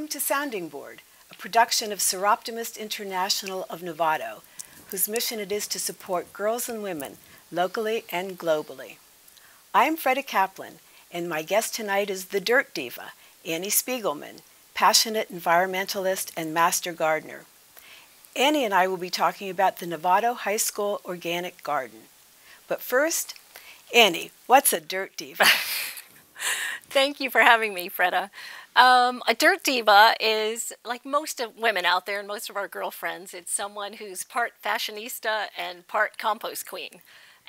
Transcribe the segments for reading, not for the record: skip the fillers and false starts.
Welcome to Sounding Board, a production of Seroptimist International of Novato, whose mission it is to support girls and women, locally and globally. I'm Freda Kaplan, and my guest tonight is the Dirt Diva, Annie Spiegelman, passionate environmentalist and master gardener. Annie and I will be talking about the Novato High School Organic Garden. But first, Annie, what's a Dirt Diva? Thank you for having me, Freda. A dirt diva is, like most of women out there and most of our girlfriends, it's someone who's part fashionista and part compost queen.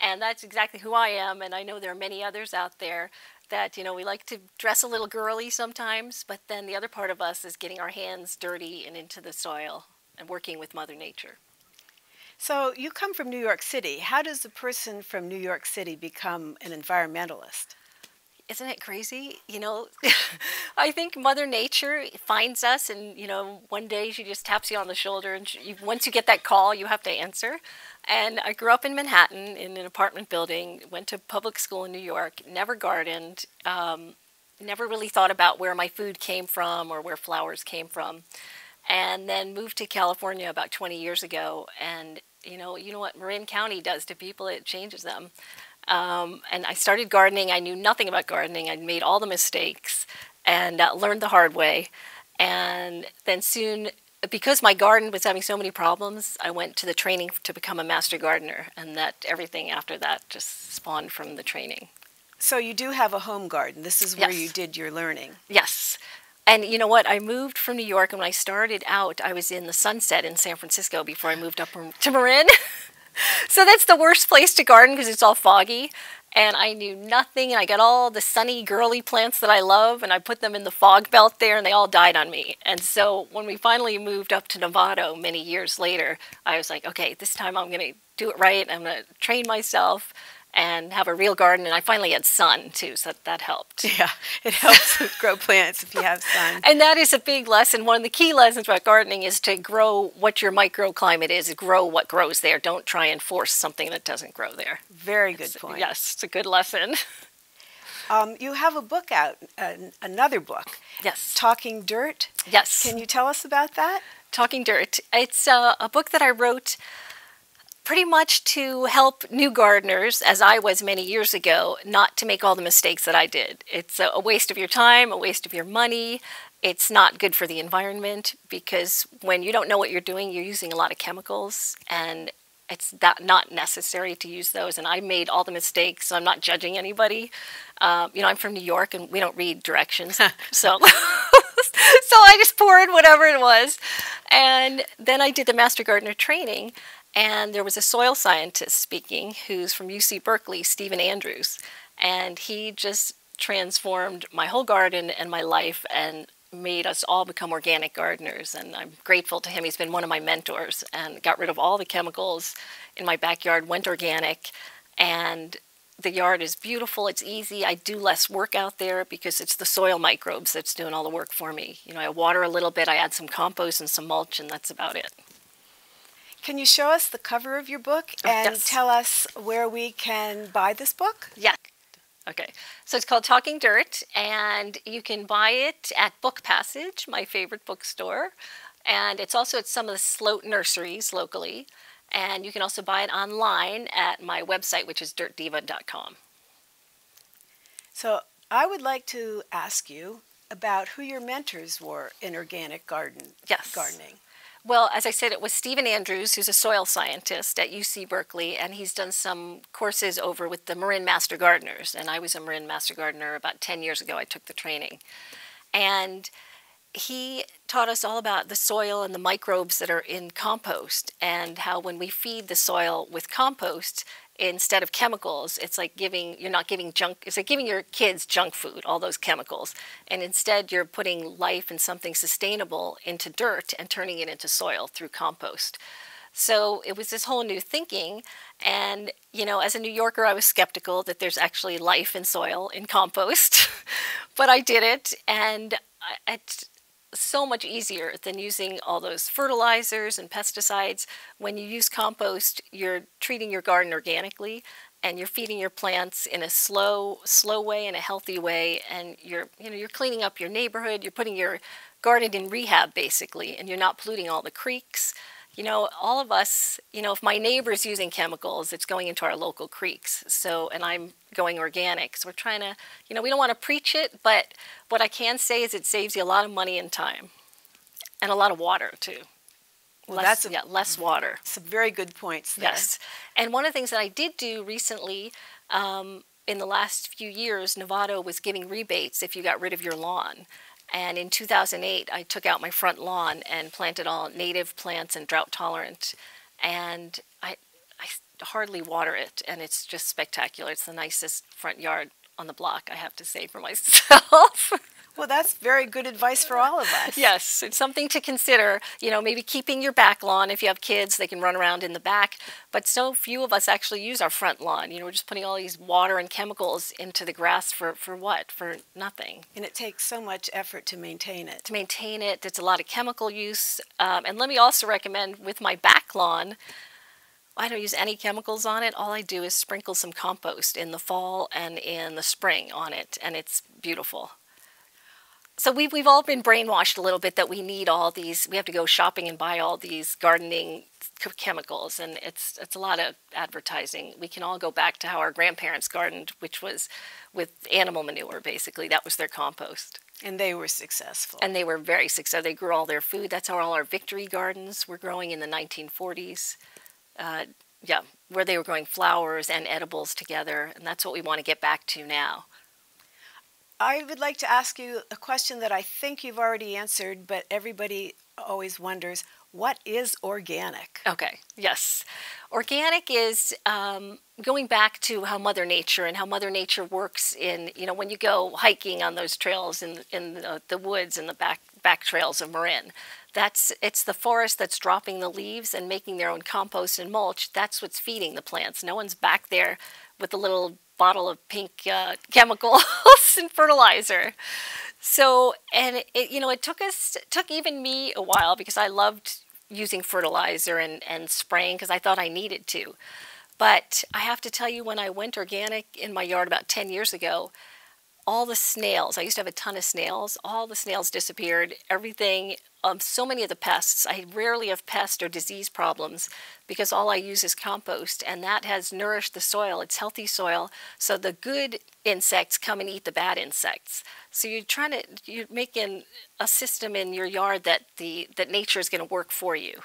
And that's exactly who I am, and I know there are many others out there that, we like to dress a little girly sometimes, but then the other part of us is getting our hands dirty and into the soil and working with Mother Nature. So you come from New York City. How does a person from New York City become an environmentalist? Isn't it crazy? I think Mother Nature finds us and, one day she just taps you on the shoulder and once you get that call, you have to answer. And I grew up in Manhattan in an apartment building, went to public school in New York, never gardened, never really thought about where my food came from or where flowers came from. And then moved to California about 20 years ago. And, you know what Marin County does to people, it changes them. And I started gardening. I knew nothing about gardening. I'd made all the mistakes and learned the hard way. And then soon, because my garden was having so many problems, I went to the training to become a master gardener. And everything after that just spawned from the training. So you do have a home garden. This is where Yes. you did your learning. Yes. And you know what? I moved from New York, and when I started out, I was in the Sunset in San Francisco before I moved up to Marin. So that's the worst place to garden because it's all foggy. And I knew nothing. And I got all the sunny, girly plants that I love, and I put them in the fog belt there, and they all died on me. And so when we finally moved up to Novato many years later, I was like, okay, this time I'm going to do it right. I'm going to train myself and have a real garden. And I finally had sun, too, so that helped. Yeah, it helps grow plants if you have sun. And that is a big lesson. One of the key lessons about gardening is to grow what your microclimate is, grow what grows there. Don't try and force something that doesn't grow there. Very good point. Yes, it's a good lesson. You have a book out, another book. Yes. Talking Dirt. Yes. Can you tell us about that? Talking Dirt. It's a book that I wrote pretty much to help new gardeners, as I was many years ago, not to make all the mistakes that I did. It's a waste of your time, a waste of your money. It's not good for the environment because when you don't know what you're doing, you're using a lot of chemicals, and it's not necessary to use those. And I made all the mistakes, so I'm not judging anybody. I'm from New York, and we don't read directions, so... So I just poured whatever it was. And then I did the Master Gardener training, and there was a soil scientist speaking who's from UC Berkeley, Stephen Andrews. And he just transformed my whole garden and my life and made us all become organic gardeners. And I'm grateful to him. He's been one of my mentors and got rid of all the chemicals in my backyard, went organic, and the yard is beautiful, it's easy. I do less work out there because it's the soil microbes that's doing all the work for me. I water a little bit, I add some compost and some mulch, and that's about it. Can you show us the cover of your book and Yes. tell us where we can buy this book? Yeah. Okay. So it's called Talking Dirt, and you can buy it at Book Passage, my favorite bookstore. And it's also at some of the Sloat nurseries locally. And you can also buy it online at my website, which is dirtdiva.com. So I would like to ask you about who your mentors were in organic gardening. Well, as I said, it was Stephen Andrews, who's a soil scientist at UC Berkeley, and he's done some courses over with the Marin Master Gardeners. And I was a Marin Master Gardener about 10 years ago. I took the training. And he taught us all about the soil and the microbes that are in compost, and how when we feed the soil with compost instead of chemicals, it's like you're not giving junk, it's like giving your kids junk food, all those chemicals, and instead you're putting life and something sustainable into dirt and turning it into soil through compost. So it was this whole new thinking, and as a New Yorker, I was skeptical that there's actually life in soil, in compost, but I did it, and it's so much easier than using all those fertilizers and pesticides. When you use compost, you're treating your garden organically, and you're feeding your plants in a slow way, in a healthy way, and you're cleaning up your neighborhood. You're putting your garden in rehab basically, and you're not polluting all the creeks. You know, all of us, you know, if my neighbor's using chemicals, it's going into our local creeks. So, and I'm going organic. So we're trying to, you know, we don't want to preach it, but what I can say is it saves you a lot of money and time and a lot of water too. Well, Less water. Some very good points there. Yes. And one of the things that I did do recently, in the last few years, Novato was giving rebates if you got rid of your lawn. And in 2008, I took out my front lawn and planted all native plants and drought tolerant. And I hardly water it, and it's just spectacular. It's the nicest front yard on the block, I have to say for myself. Well, that's very good advice for all of us. Yes, it's something to consider. You know, maybe keeping your back lawn. If you have kids, they can run around in the back. But so few of us actually use our front lawn. You know, we're just putting all these water and chemicals into the grass for what? For nothing. And it takes so much effort to maintain it. To maintain it, it's a lot of chemical use. And let me also recommend with my back lawn, I don't use any chemicals on it. All I do is sprinkle some compost in the fall and in the spring on it, and it's beautiful. So we've all been brainwashed a little bit that we need all these, we have to go shopping and buy all these gardening chemicals, and it's a lot of advertising. We can all go back to how our grandparents gardened, which was with animal manure, basically. That was their compost. And they were successful. And they were very successful. They grew all their food. That's how all our victory gardens were growing in the 1940s. Yeah, where they were growing flowers and edibles together, and that's what we want to get back to now. I would like to ask you a question that I think you've already answered, but everybody always wonders, what is organic? Okay, yes. Organic is going back to how Mother Nature and how Mother Nature works in, you know, when you go hiking on those trails in the woods and the back trails of Marin. It's the forest that's dropping the leaves and making their own compost and mulch. That's what's feeding the plants. No one's back there with a little bottle of pink chemicals and fertilizer. So, and it took even me a while, because I loved using fertilizer and spraying because I thought I needed to. But I have to tell you, when I went organic in my yard about 10 years ago, all the snails, I used to have a ton of snails, all the snails disappeared, everything, so many of the pests. I rarely have pest or disease problems because all I use is compost, and that has nourished the soil. It's healthy soil, so the good insects come and eat the bad insects. So you're making a system in your yard that nature is going to work for you.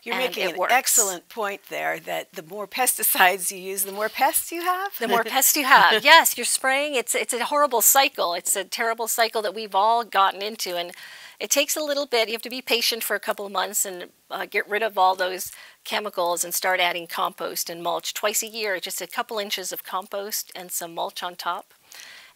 You're making an excellent point there, that the more pesticides you use, the more pests you have? The more pests you have. Yes, you're spraying. It's a horrible cycle. It's a terrible cycle that we've all gotten into, and it takes a little bit. You have to be patient for a couple of months and get rid of all those chemicals and start adding compost and mulch twice a year, just a couple inches of compost and some mulch on top.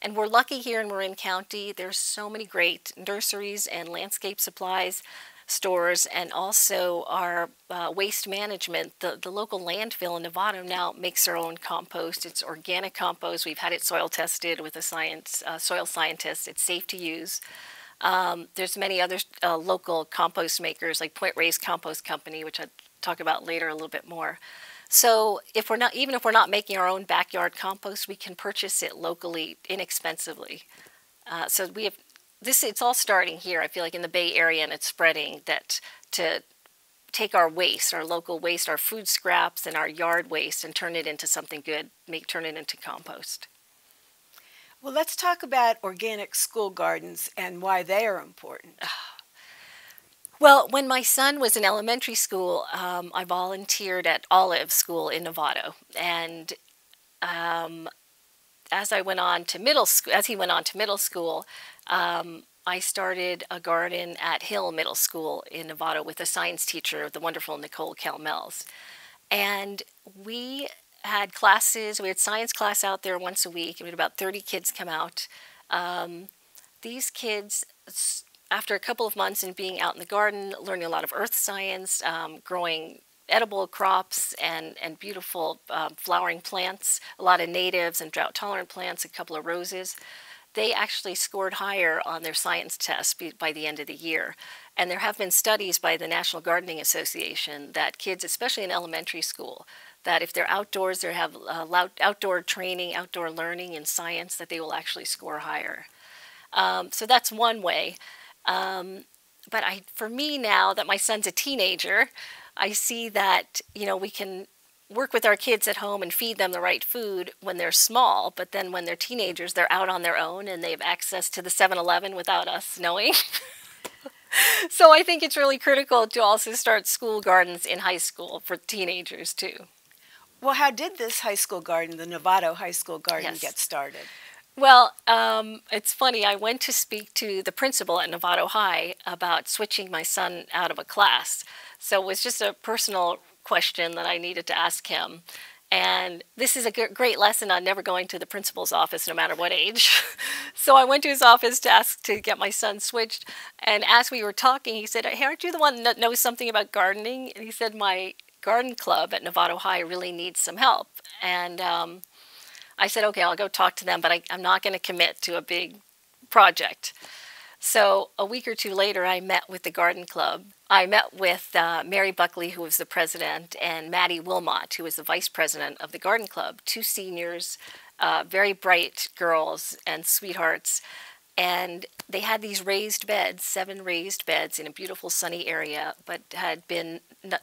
And we're lucky here in Marin County. There's so many great nurseries and landscape supplies stores, and also our waste management. The local landfill in Novato now makes their own compost. It's organic compost. We've had it soil tested with a soil scientist. It's safe to use. There's many other local compost makers, like Point Reyes Compost Company, which I'll talk about later a little bit more. So even if we're not making our own backyard compost, we can purchase it locally inexpensively. So we have it's all starting here, I feel like, in the Bay Area, and it's spreading, that to take our waste, our local waste, our food scraps and our yard waste, and turn it into something good, turn it into compost. Well, let's talk about organic school gardens and why they are important. Well, when my son was in elementary school, I volunteered at Olive School in Novato, and as he went on to middle school, I started a garden at Hill Middle School in Novato with a science teacher, the wonderful Nicole Calmels. And we had classes. We had science class out there once a week. We had about 30 kids come out. These kids, after a couple of months in being out in the garden, learning a lot of earth science, growing edible crops and beautiful flowering plants, a lot of natives and drought-tolerant plants, a couple of roses, they actually scored higher on their science test by the end of the year. And there have been studies by the National Gardening Association that kids, especially in elementary school, that if they're outdoors, they have outdoor training, outdoor learning in science, that they will actually score higher. So that's one way. But for me now that my son's a teenager, I see that, we can work with our kids at home and feed them the right food when they're small, but then when they're teenagers, they're out on their own and they have access to the 7-Eleven without us knowing. So I think it's really critical to also start school gardens in high school for teenagers too. Well, how did this high school garden, the Novato High School Garden, Yes. get started? Well, it's funny. I went to speak to the principal at Novato High about switching my son out of a class. So it was just a personal question that I needed to ask him. And this is a great lesson on never going to the principal's office, no matter what age. So I went to his office to ask to get my son switched. And as we were talking, he said, "Hey, aren't you the one that knows something about gardening?" And he said, "My garden club at Novato High really needs some help." And I said, "Okay, I'll go talk to them, but I'm not going to commit to a big project." So a week or two later, I met with the garden club. I met with Mary Buckley, who was the president, and Maddie Wilmot, who was the vice president of the garden club, two seniors, very bright girls and sweethearts. And they had these raised beds, 7 raised beds in a beautiful sunny area, but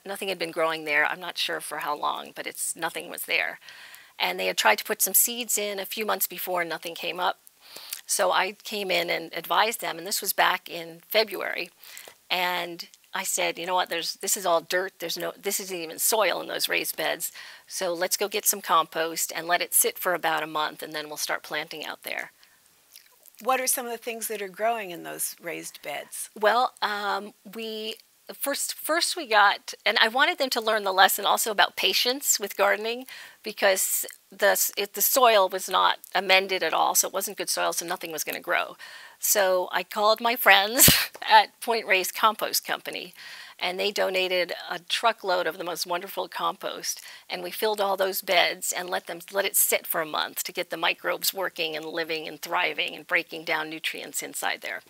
nothing had been growing there. I'm not sure for how long, but nothing was there. And they had tried to put some seeds in a few months before and nothing came up. So I came in and advised them, and this was back in February. And I said, "You know what, this is all dirt. This isn't even soil in those raised beds. So let's go get some compost and let it sit for about a month, and then we'll start planting out there." What are some of the things that are growing in those raised beds? Well, we first we got, and I wanted them to learn the lesson also about patience with gardening, because the soil was not amended at all, so it wasn't good soil, so nothing was going to grow. So I called my friends at Point Reyes Compost Company, and they donated a truckload of the most wonderful compost, and we filled all those beds and let it sit for a month to get the microbes working and living and thriving and breaking down nutrients inside there.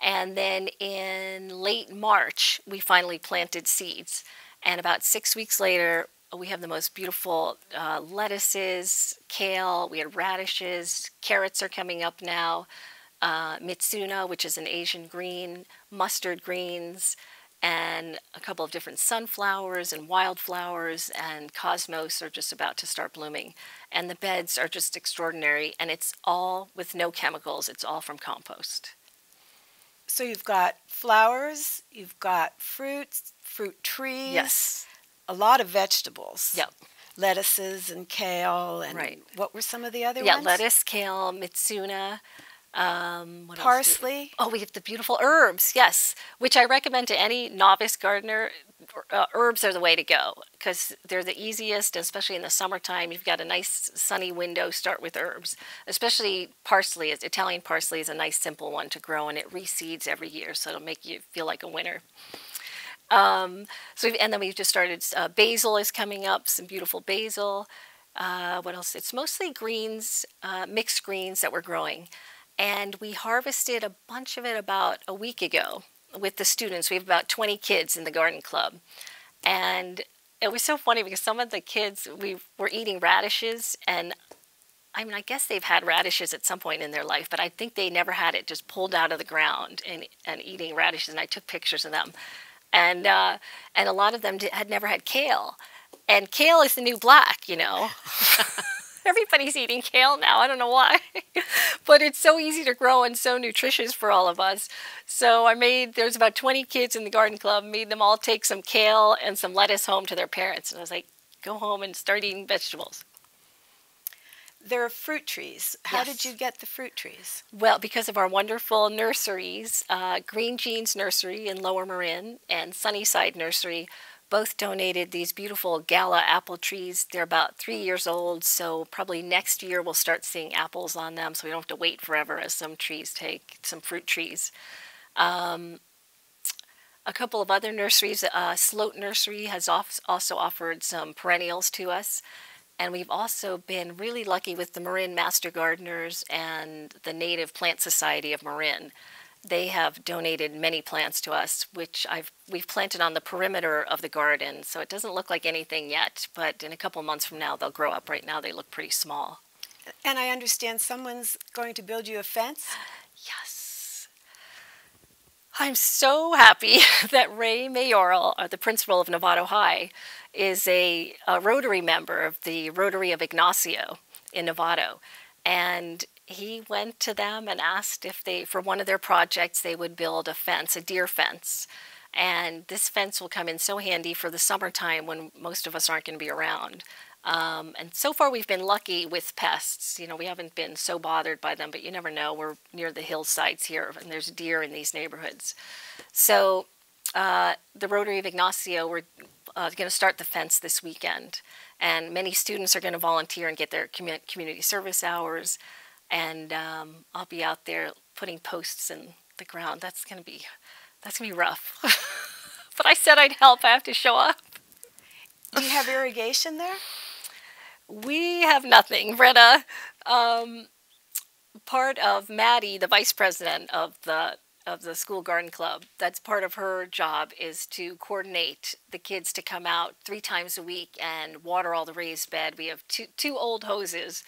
And then in late March, we finally planted seeds. And about 6 weeks later, we have the most beautiful lettuces, kale, we had radishes, carrots are coming up now, mitsuna, which is an Asian green, mustard greens, and a couple of different sunflowers and wildflowers, and cosmos are just about to start blooming. And the beds are just extraordinary, and it's all with no chemicals. It's all from compost. So you've got flowers, you've got fruits, fruit trees. Yes. A lot of vegetables. Yep. Lettuces and kale, and right. What were some of the other ones? Yeah, lettuce, kale, mitsuna. What Parsley. Oh, we have the beautiful herbs, yes, which I recommend to any novice gardener. Herbs are the way to go because they're the easiest, especially in the summertime. You've got a nice sunny window. Start with herbs, especially parsley. Italian parsley is a nice simple one to grow, and it reseeds every year, so it'll make you feel like a winner. And then we've just started, basil is coming up, some beautiful basil. What else? It's mostly greens, mixed greens that we're growing. And we harvested a bunch of it about a week ago with the students. We have about 20 kids in the garden club. And it was so funny because some of the kids, we were eating radishes, and I mean, I guess they've had radishes at some point in their life, but I think they never had it just pulled out of the ground and eating radishes, and I took pictures of them. And a lot of them had never had kale. And kale is the new black, you know. Everybody's eating kale now. I don't know why. But it's so easy to grow and so nutritious for all of us. So there's about 20 kids in the garden club, made them all take some kale and some lettuce home to their parents. And I was like, go home and start eating vegetables. There are fruit trees. How Yes. did you get the fruit trees? Well, because of our wonderful nurseries, Green Jeans Nursery in Lower Marin and Sunnyside Nursery both donated these beautiful Gala apple trees. They're about 3 years old, so probably next year we'll start seeing apples on them, so we don't have to wait forever as some fruit trees. A couple of other nurseries, Sloat Nursery has also offered some perennials to us. And we've also been really lucky with the Marin Master Gardeners and the Native Plant Society of Marin. They have donated many plants to us, which we've planted on the perimeter of the garden. So it doesn't look like anything yet, but in a couple months from now, they'll grow up. Right now, they look pretty small. And I understand someone's going to build you a fence? Yes. I'm so happy that Ray Mayoral, the principal of Novato High, is a Rotary member of the Rotary of Ignacio in Novato. And he went to them and asked if they, for one of their projects, they would build a fence, a deer fence. And this fence will come in so handy for the summertime when most of us aren't going to be around. And so far we've been lucky with pests. You know, we haven't been so bothered by them, but you never know. We're near the hillsides here, and there's deer in these neighborhoods. So the Rotary of Ignacio, we're going to start the fence this weekend. And many students are going to volunteer and get their community service hours. And I'll be out there putting posts in the ground. That's going to be rough. But I said I'd help. I have to show up. Do you have irrigation there? We have nothing. Retta, part of Maddie, the vice president of the school garden club, that's part of her job is to coordinate the kids to come out 3 times a week and water all the raised bed. We have two old hoses,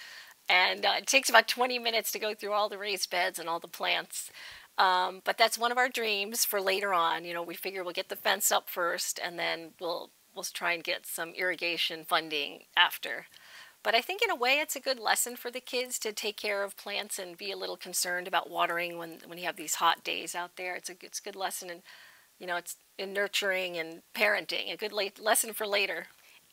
and it takes about 20 minutes to go through all the raised beds and all the plants. But that's one of our dreams for later on. You know, we figure we'll get the fence up first, and then we'll try and get some irrigation funding after. But I think in a way it's a good lesson for the kids to take care of plants and be a little concerned about watering when you have these hot days out there. It's a good lesson in, you know, it's in nurturing and parenting, a good lesson for later.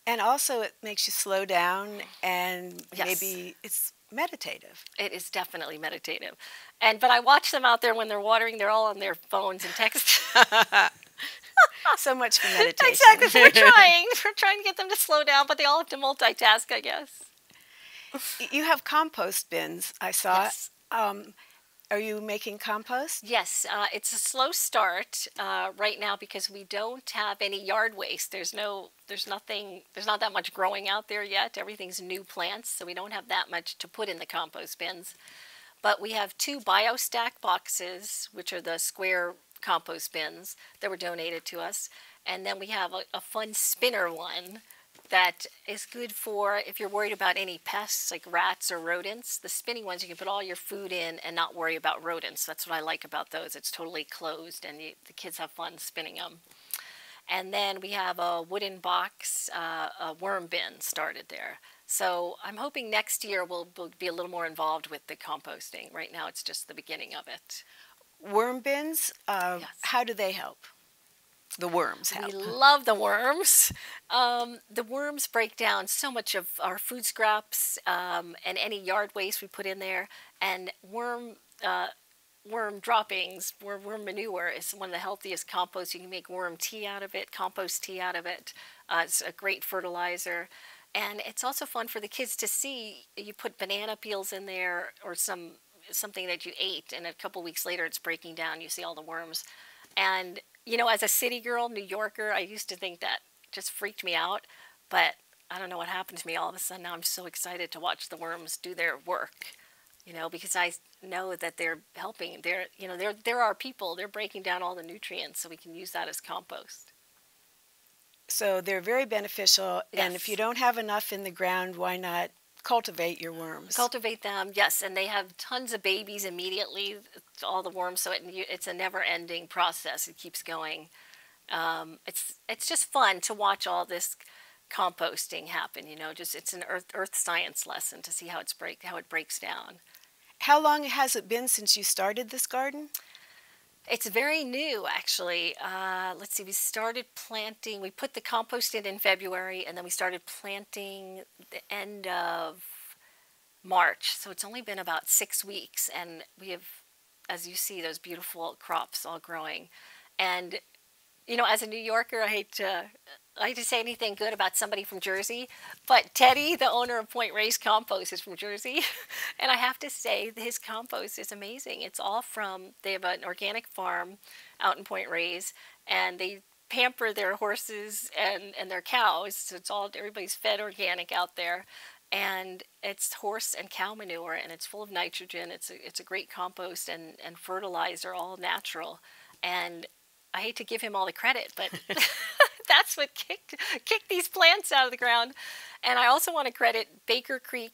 And also it makes you slow down, and Yes. maybe it's meditative. It is definitely meditative. But I watch them out there when they're watering, they're all on their phones and text. So much for meditation. Exactly. So we're trying to get them to slow down, but they all have to multitask, I guess. You have compost bins, I saw. Yes. Are you making compost? Yes, it's a slow start right now because we don't have any yard waste. There's not that much growing out there yet. Everything's new plants, so we don't have that much to put in the compost bins. But we have 2 BioStack boxes, which are the square compost bins that were donated to us. And then we have a fun spinner one that is good for if you're worried about any pests like rats or rodents. The spinning ones, you can put all your food in and not worry about rodents. That's what I like about those. It's totally closed, and the kids have fun spinning them. And then we have a wooden box, a worm bin started there. So I'm hoping next year we'll be a little more involved with the composting. Right now it's just the beginning of it. Worm bins, Yes. how do they help? The worms help. We love the worms. The worms break down so much of our food scraps and any yard waste we put in there. And worm droppings, worm manure is one of the healthiest composts. You can make worm tea out of it, compost tea out of it. It's a great fertilizer. And it's also fun for the kids to see. You put banana peels in there or something that you ate, and a couple weeks later it's breaking down. You see all the worms. And, you know, as a city girl, New Yorker, I used to think that just freaked me out. But I don't know what happened to me. All of a sudden now I'm so excited to watch the worms do their work. You know, because I know that they're helping. They're our people. They're breaking down all the nutrients, so we can use that as compost. So they're very beneficial. Yes. And if you don't have enough in the ground, why not cultivate your worms? Cultivate them, yes, and they have tons of babies immediately, all the worms, so it's a never-ending process. It keeps going. It's just fun to watch all this composting happen, you know, it's an earth science lesson to see how it breaks down. How long has it been since you started this garden? It's very new, actually. Let's see, we started planting, we put the compost in February, and then we started planting the end of March. So it's only been about 6 weeks, and we have, as you see, those beautiful crops all growing. And, you know, as a New Yorker, I hate to say anything good about somebody from Jersey, but Teddy, the owner of Point Reyes Compost, is from Jersey. And I have to say his compost is amazing. It's all they have an organic farm out in Point Reyes, and they pamper their horses and their cows. So everybody's fed organic out there. And it's horse and cow manure, and it's full of nitrogen. It's a great compost and fertilizer, all natural. And I hate to give him all the credit, but that's what kicked these plants out of the ground. And I also want to credit Baker Creek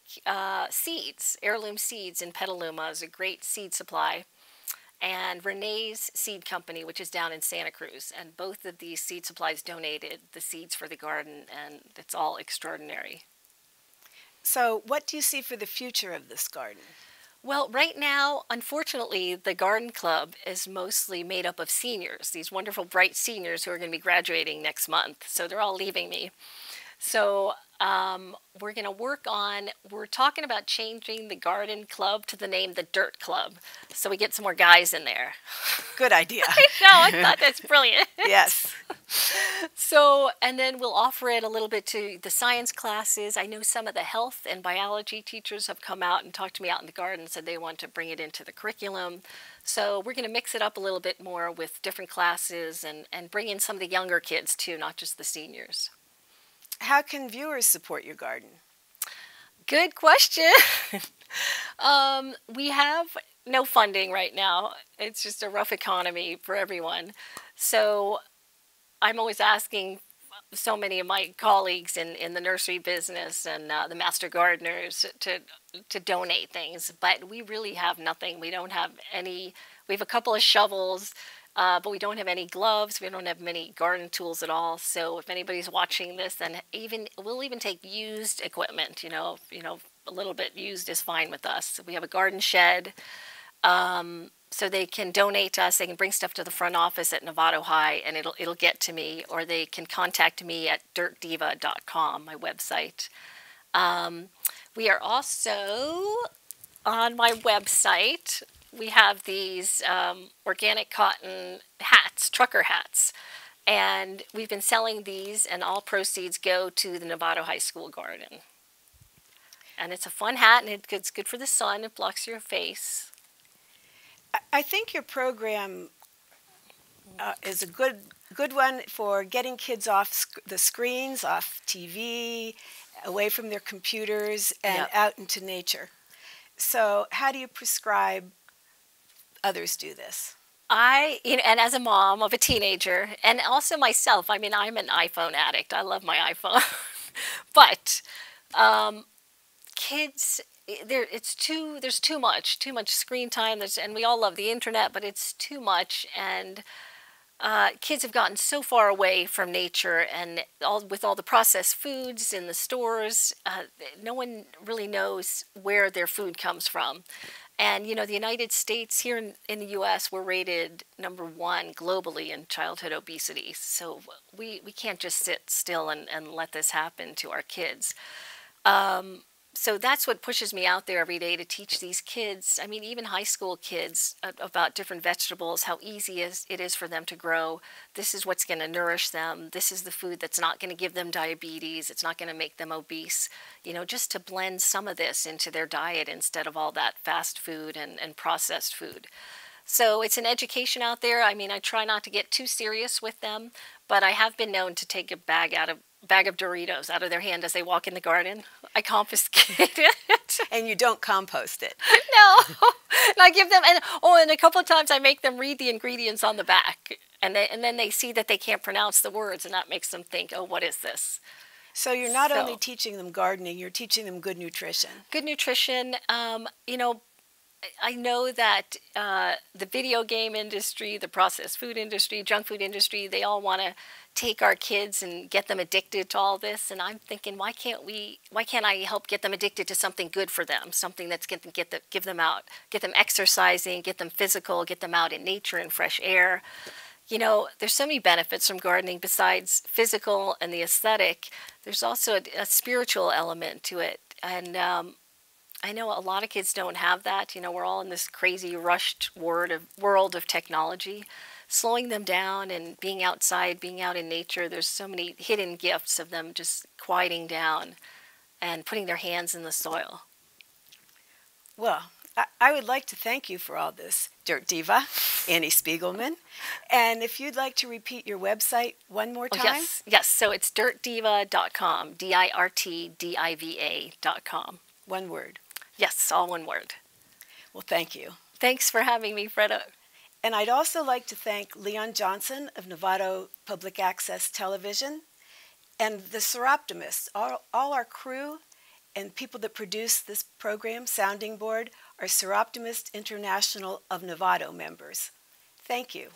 seeds, heirloom seeds in Petaluma is a great seed supply. and Renee's Seed Company, which is down in Santa Cruz. And both of these seed supplies donated the seeds for the garden, and it's all extraordinary. So what do you see for the future of this garden? Well, right now, unfortunately, the garden club is mostly made up of seniors, these wonderful, bright seniors who are going to be graduating next month. So they're all leaving me. So we're going to we're talking about changing the garden club to the name the Dirt Club. So we get some more guys in there. Good idea. No, I thought that's brilliant. Yes. So, and then we'll offer it a little bit to the science classes. I know some of the health and biology teachers have come out and talked to me out in the garden, said they want to bring it into the curriculum. So we're going to mix it up a little bit more with different classes and bring in some of the younger kids too, not just the seniors. How can viewers support your garden? Good question. We have no funding right now. It's just a rough economy for everyone. So I'm always asking so many of my colleagues in the nursery business and the master gardeners to donate things, but we really have nothing. We don't have any. We have a couple of shovels, but we don't have any gloves. We don't have many garden tools at all. So if anybody's watching this, and we'll even take used equipment. You know, a little bit used is fine with us. We have a garden shed. So they can donate to us. They can bring stuff to the front office at Novato High, and it'll get to me, or they can contact me at dirtdiva.com, my website. We are also on my website. We have these organic cotton hats, trucker hats, and we've been selling these, and all proceeds go to the Novato High School garden. And it's a fun hat, and it's good for the sun. It blocks your face. I think your program is a good one for getting kids off the screens, off TV, away from their computers, and out into nature. So how do you prescribe others do this? And as a mom of a teenager, and also myself, I mean, I'm an iPhone addict. I love my iPhone. But kids, there's too much screen time. And we all love the internet, but it's too much. And kids have gotten so far away from nature, and with all the processed foods in the stores, no one really knows where their food comes from. And, the United States, here in the U.S., we're rated #1 globally in childhood obesity. So we can't just sit still and let this happen to our kids. So that's what pushes me out there every day to teach these kids, I mean, even high school kids, about different vegetables, how easy it is for them to grow. This is what's going to nourish them. This is the food that's not going to give them diabetes. It's not going to make them obese. Just to blend some of this into their diet instead of all that fast food and processed food. So it's an education out there. I mean, I try not to get too serious with them, but I have been known to take a bag of Doritos out of their hand as they walk in the garden. I confiscate it. And you don't compost it. No. And I give them, and a couple of times I make them read the ingredients on the back. And then they see that they can't pronounce the words, and that makes them think, oh, what is this? So you're not only teaching them gardening, you're teaching them good nutrition. Good nutrition. I know that the video game industry, the processed food industry, junk food industry, they all want to take our kids and get them addicted to all this. And I'm thinking, why can't I help get them addicted to something good for them, something that's going to get them exercising, get them physical, get them out in nature and fresh air. There's so many benefits from gardening besides physical and the aesthetic. There's also a spiritual element to it. And I know a lot of kids don't have that. We're all in this crazy rushed world of technology. Slowing them down and being outside, being out in nature, there's so many hidden gifts of them just quieting down and putting their hands in the soil. Well, I would like to thank you for all this, Dirt Diva, Annie Spiegelman. And if you'd like to repeat your website one more time. Yes. So it's dirtdiva.com, dirtdiva.com. One word. Yes, all one word. Well, thank you. Thanks for having me, Freda. And I'd also like to thank Leon Johnson of Novato Public Access Television and the Seroptimists, all our crew and people that produce this program, Sounding Board, are Seroptimist International of Novato members. Thank you.